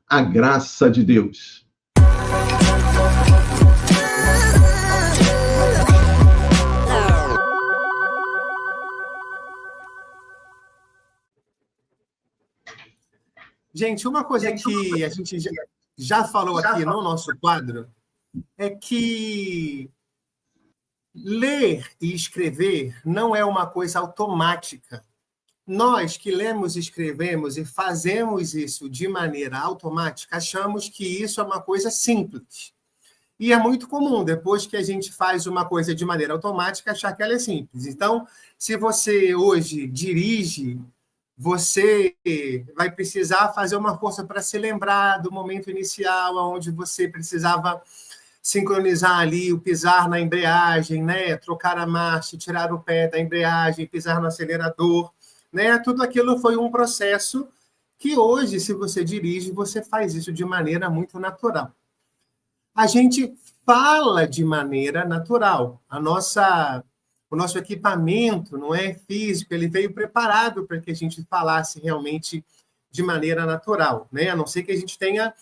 a graça de Deus. Gente, uma coisa que a gente já falou aqui no nosso quadro é que ler e escrever não é uma coisa automática. Nós que lemos, escrevemos e fazemos isso de maneira automática, achamos que isso é uma coisa simples. E é muito comum, depois que a gente faz uma coisa de maneira automática, achar que ela é simples. Então, se você hoje dirige, você vai precisar fazer uma força para se lembrar do momento inicial, onde você precisava sincronizar ali o pisar na embreagem, né? Trocar a marcha, tirar o pé da embreagem, pisar no acelerador, né? Tudo aquilo foi um processo que hoje, se você dirige, você faz isso de maneira muito natural. A gente fala de maneira natural. O nosso equipamento não é físico, ele veio preparado para que a gente falasse realmente de maneira natural, né? A não ser que a gente tenha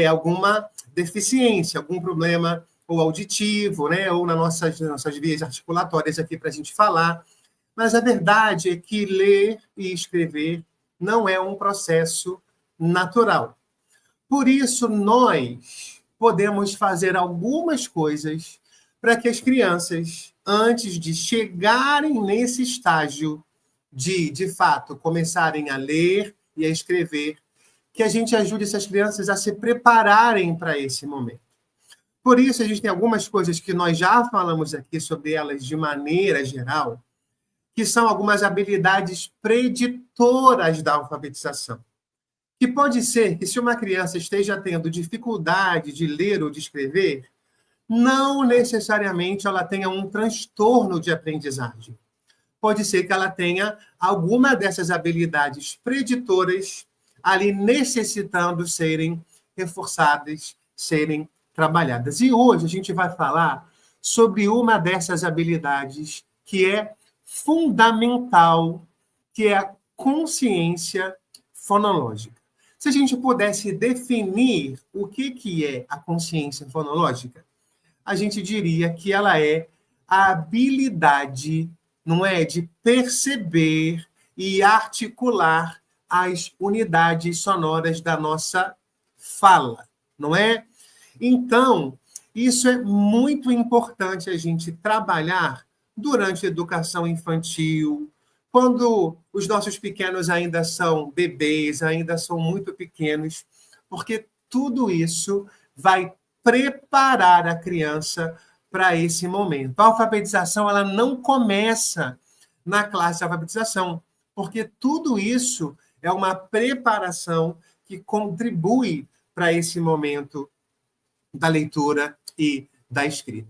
alguma deficiência, algum problema ou auditivo, né? Ou nas nossas vias articulatórias aqui para a gente falar. Mas a verdade é que ler e escrever não é um processo natural. Por isso, nós podemos fazer algumas coisas para que as crianças, antes de chegarem nesse estágio de fato, começarem a ler e a escrever, que a gente ajude essas crianças a se prepararem para esse momento. Por isso, a gente tem algumas coisas que nós já falamos aqui sobre elas de maneira geral, que são algumas habilidades preditoras da alfabetização. Que pode ser que, se uma criança esteja tendo dificuldade de ler ou de escrever, não necessariamente ela tenha um transtorno de aprendizagem. Pode ser que ela tenha alguma dessas habilidades preditoras ali necessitando serem reforçadas, serem trabalhadas. E hoje a gente vai falar sobre uma dessas habilidades que é fundamental, que é a consciência fonológica. Se a gente pudesse definir o que é a consciência fonológica, a gente diria que ela é a habilidade, não é, de perceber e articular as unidades sonoras da nossa fala, não é? Então, isso é muito importante a gente trabalhar durante a educação infantil, quando os nossos pequenos ainda são bebês, ainda são muito pequenos, porque tudo isso vai preparar a criança para esse momento. A alfabetização ela não começa na classe de alfabetização, porque tudo isso é uma preparação que contribui para esse momento da leitura e da escrita.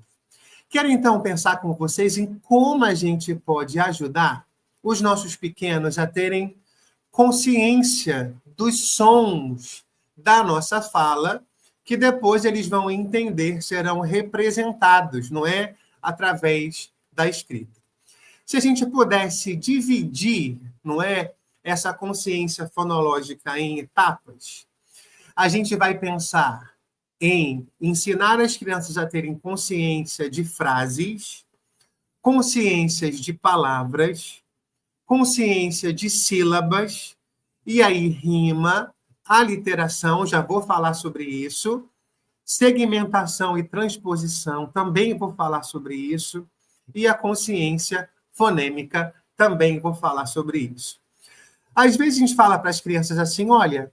Quero, então, pensar com vocês em como a gente pode ajudar os nossos pequenos a terem consciência dos sons da nossa fala, que depois eles vão entender, serão representados, não é? Através da escrita. Se a gente pudesse dividir, não é? Essa consciência fonológica em etapas, a gente vai pensar em ensinar as crianças a terem consciência de frases, consciências de palavras, consciência de sílabas, e aí rima, aliteração, já vou falar sobre isso, segmentação e transposição, também vou falar sobre isso, e a consciência fonêmica, também vou falar sobre isso. Às vezes a gente fala para as crianças assim, olha,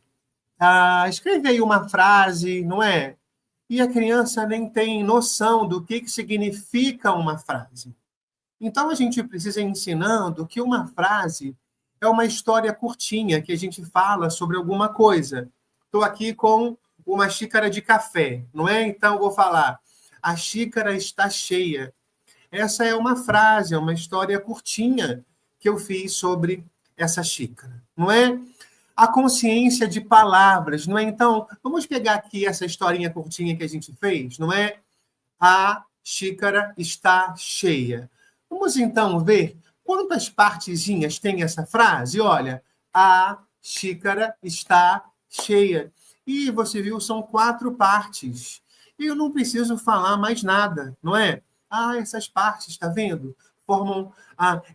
escreve aí uma frase, não é? E a criança nem tem noção do que significa uma frase. Então, a gente precisa ir ensinando que uma frase é uma história curtinha, que a gente fala sobre alguma coisa. Estou aqui com uma xícara de café, não é? Então, vou falar, a xícara está cheia. Essa é uma frase, é uma história curtinha que eu fiz sobre essa xícara, não é? A consciência de palavras, não é? Então, vamos pegar aqui essa historinha curtinha que a gente fez, não é? A xícara está cheia. Vamos, então, ver quantas partezinhas tem essa frase. Olha, a xícara está cheia. E você viu, são 4 partes. E eu não preciso falar mais nada, não é? Essas partes, está vendo? Formam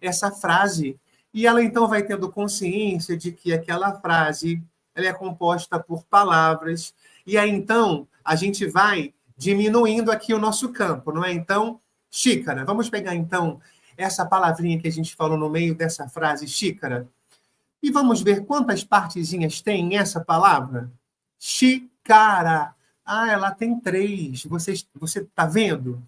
essa frase. E ela, então, vai tendo consciência de que aquela frase ela é composta por palavras. E aí, então, a gente vai diminuindo aqui o nosso campo, não é? Então, xícara. Vamos pegar, então, essa palavrinha que a gente falou no meio dessa frase, xícara. E vamos ver quantas partezinhas tem essa palavra? Xícara. Ela tem 3. Você está vendo?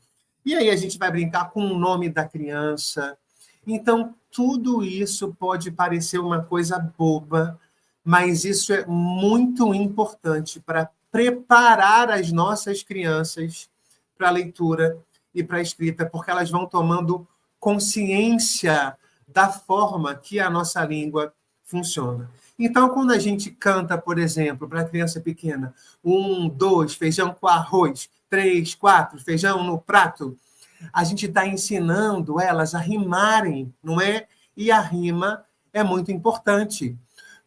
E aí a gente vai brincar com o nome da criança. Então, tudo isso pode parecer uma coisa boba, mas isso é muito importante para preparar as nossas crianças para a leitura e para a escrita, porque elas vão tomando consciência da forma que a nossa língua funciona. Então, quando a gente canta, por exemplo, para a criança pequena, 1, 2, feijão com arroz, 3, 4, feijão no prato, a gente está ensinando elas a rimarem, não é? E a rima é muito importante.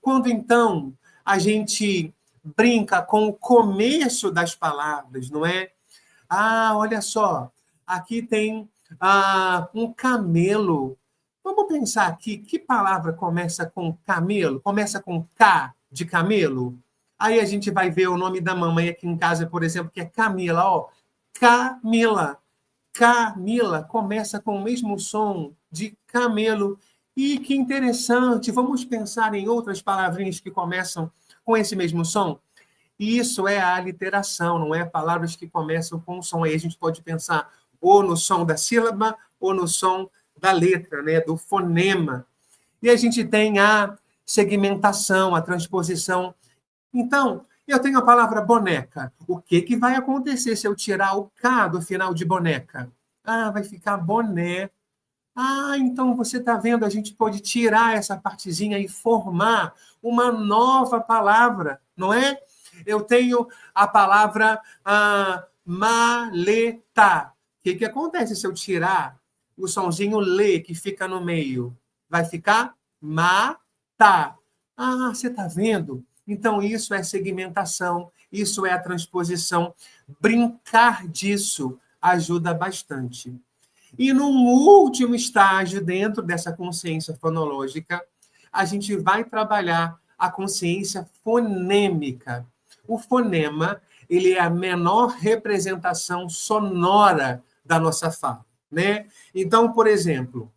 Quando, então, a gente brinca com o começo das palavras, não é? Olha só, aqui tem um camelo. Vamos pensar aqui, que palavra começa com camelo? Começa com K de camelo? Aí a gente vai ver o nome da mamãe aqui em casa, por exemplo, que é Camila. Ó, Camila. Camila começa com o mesmo som de camelo. E que interessante, vamos pensar em outras palavrinhas que começam com esse mesmo som? Isso é a aliteração, não é? Palavras que começam com o som. Aí a gente pode pensar ou no som da sílaba ou no som da letra, né? Do fonema. E a gente tem a segmentação, a transposição. Então, eu tenho a palavra boneca. O que vai acontecer se eu tirar o K do final de boneca? Vai ficar boné. Então você está vendo, a gente pode tirar essa partezinha e formar uma nova palavra, não é? Eu tenho a palavra maleta. O que acontece se eu tirar o sonzinho lê que fica no meio? Vai ficar mata. Você está vendo? Então, isso é segmentação, isso é a transposição. Brincar disso ajuda bastante. E num último estágio, dentro dessa consciência fonológica, a gente vai trabalhar a consciência fonêmica. O fonema, ele é a menor representação sonora da nossa fala, né? Então, por exemplo,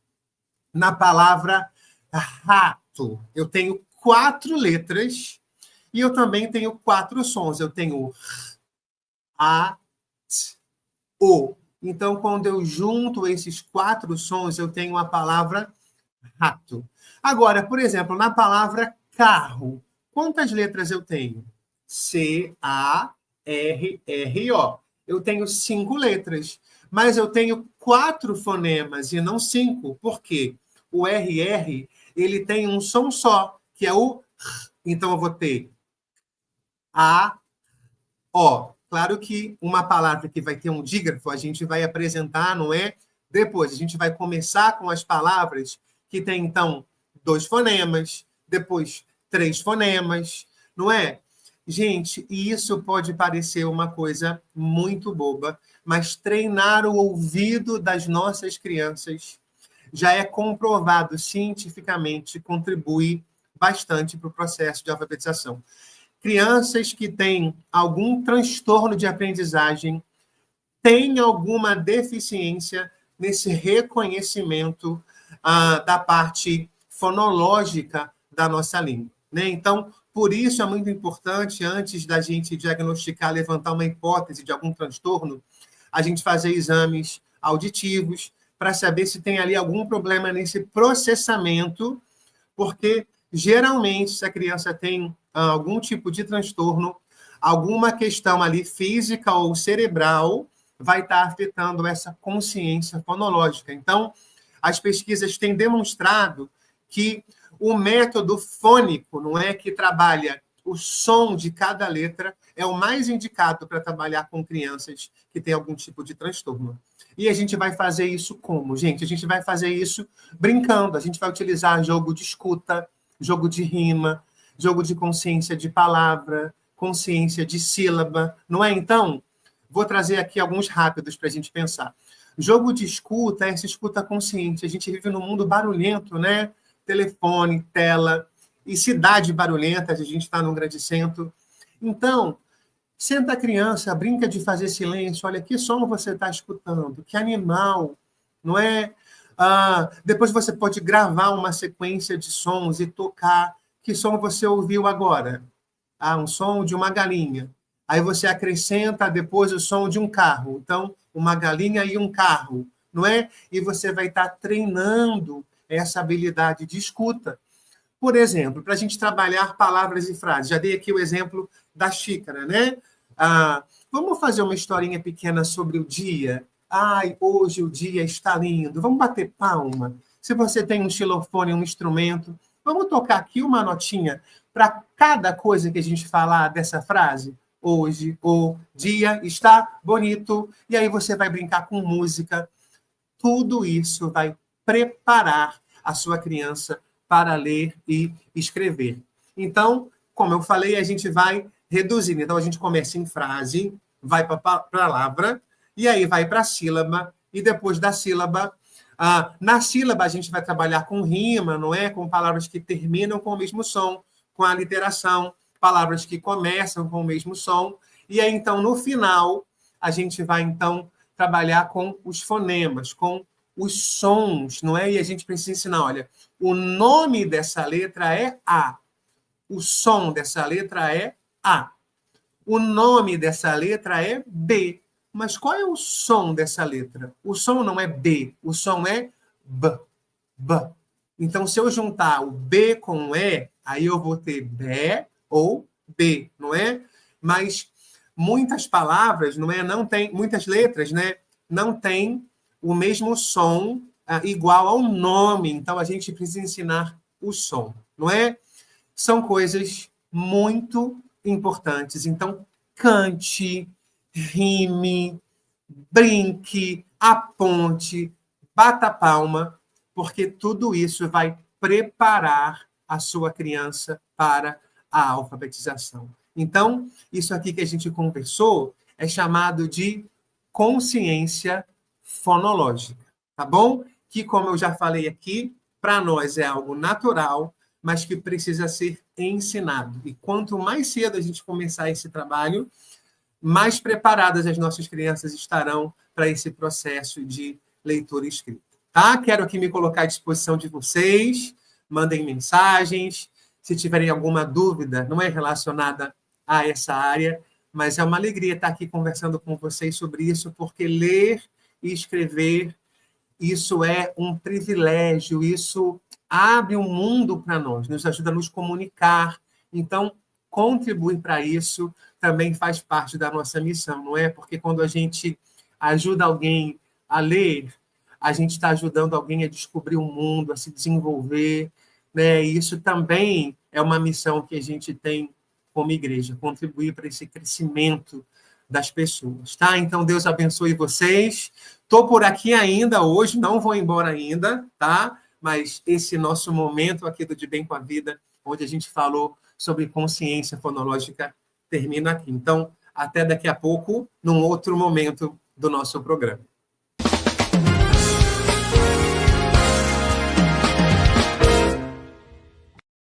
na palavra rato, eu tenho 4 letras e eu também tenho 4 sons. Eu tenho a, t, o. Então, quando eu junto esses 4 sons, eu tenho a palavra rato. Agora, por exemplo, na palavra carro, quantas letras eu tenho? C-A-R-R-O. Eu tenho 5 letras, mas eu tenho 4 fonemas e não 5. Por quê? O RR, ele tem um som só, que é o R. Então, eu vou ter A, O. Claro que uma palavra que vai ter um dígrafo, a gente vai apresentar, não é? Depois, a gente vai começar com as palavras que tem, então, 2 fonemas, depois 3 fonemas, não é? Gente, isso pode parecer uma coisa muito boba, mas treinar o ouvido das nossas crianças já é comprovado cientificamente, contribui bastante para o processo de alfabetização. Crianças que têm algum transtorno de aprendizagem têm alguma deficiência nesse reconhecimento da parte fonológica da nossa língua, né? Então, por isso é muito importante, antes da gente diagnosticar, levantar uma hipótese de algum transtorno, a gente fazer exames auditivos para saber se tem ali algum problema nesse processamento, porque geralmente, se a criança tem algum tipo de transtorno, alguma questão ali física ou cerebral vai estar afetando essa consciência fonológica. Então, as pesquisas têm demonstrado que o método fônico, não é, que trabalha o som de cada letra, é o mais indicado para trabalhar com crianças que têm algum tipo de transtorno. E a gente vai fazer isso como, gente? A gente vai fazer isso brincando. A gente vai utilizar jogo de escuta, jogo de rima, jogo de consciência de palavra, consciência de sílaba, não é? Então, vou trazer aqui alguns rápidos para a gente pensar. Jogo de escuta é essa escuta consciente. A gente vive num mundo barulhento, né? Telefone, tela e cidade barulhenta. A gente está num grande centro. Então, senta a criança, brinca de fazer silêncio. Olha, que som você está escutando? Que animal, não é? Depois você pode gravar uma sequência de sons e tocar. Que som você ouviu agora? Um som de uma galinha. Aí você acrescenta depois o som de um carro. Então, uma galinha e um carro, não é? E você vai estar treinando essa habilidade de escuta. Por exemplo, para a gente trabalhar palavras e frases. Já dei aqui o exemplo da xícara, né? Vamos fazer uma historinha pequena sobre o dia. Ai, hoje o dia está lindo. Vamos bater palma. Se você tem um xilofone, um instrumento, vamos tocar aqui uma notinha para cada coisa que a gente falar dessa frase. Hoje o dia está bonito. E aí você vai brincar com música. Tudo isso vai preparar a sua criança para ler e escrever. Então, como eu falei, a gente vai reduzindo. Então, a gente começa em frase, vai para a palavra, e aí vai para a sílaba, e depois da sílaba, na sílaba a gente vai trabalhar com rima, não é? Com palavras que terminam com o mesmo som, com a literação, palavras que começam com o mesmo som, e aí, então, no final, a gente vai, então, trabalhar com os fonemas, com os sons, não é? E a gente precisa ensinar, olha, o nome dessa letra é A, o som dessa letra é A, o nome dessa letra é B, mas qual é o som dessa letra? O som não é B, o som é B, B. Então, se eu juntar o B com o E, aí eu vou ter B ou B, não é? Mas muitas palavras, não é? Não tem, muitas letras, né? Não tem o mesmo som igual ao nome. Então, a gente precisa ensinar o som, não é? São coisas muito importantes. Então, cante, rime, brinque, aponte, bata palma, porque tudo isso vai preparar a sua criança para a alfabetização. Então, isso aqui que a gente conversou é chamado de consciência fonológica, tá bom? Que, como eu já falei aqui, para nós é algo natural, mas que precisa ser ensinado. E quanto mais cedo a gente começar esse trabalho, mais preparadas as nossas crianças estarão para esse processo de leitura e escrita. Tá? Quero aqui me colocar à disposição de vocês, mandem mensagens, se tiverem alguma dúvida, não é relacionada a essa área, mas é uma alegria estar aqui conversando com vocês sobre isso, porque ler e escrever, isso é um privilégio, isso abre um mundo para nós, nos ajuda a nos comunicar. Então, contribuir para isso também faz parte da nossa missão, não é? Porque quando a gente ajuda alguém a ler, a gente está ajudando alguém a descobrir o mundo, a se desenvolver, né? E isso também é uma missão que a gente tem como igreja, contribuir para esse crescimento das pessoas, tá? Então, Deus abençoe vocês. Estou por aqui ainda hoje, não vou embora ainda, tá? Mas esse nosso momento aqui do De Bem com a Vida, onde a gente falou sobre consciência fonológica, termina aqui. Então, até daqui a pouco, num outro momento do nosso programa.